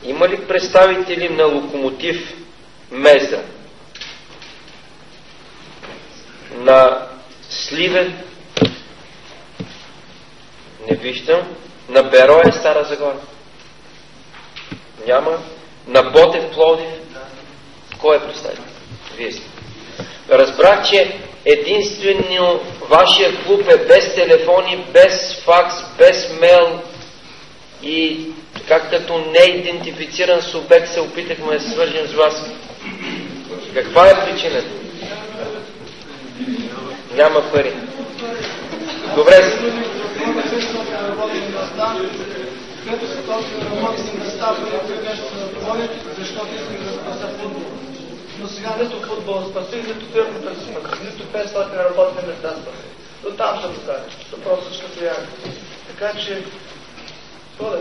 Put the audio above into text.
Има ли представители на Локомотив Меза, на Сливен? Не виждам. На Берое, Стара Загора? Няма. На Ботев, Пловдив? Кой е представител? Вие сте. Разбрах, че единствено вашия клуб е без телефони, без факс, без мейл и как като неидентифициран субект се опитахме да свържем с вас. Каква е причината? Няма пари. Добре. Където се толкова работи съм да става нещо на доволите, защото искам да спаса футбол. Но сега нито футбол спаси, нито фирмата се спаси, нито 500 работни места спаси. До там ще достане. Просто ще се яга. Така че, това да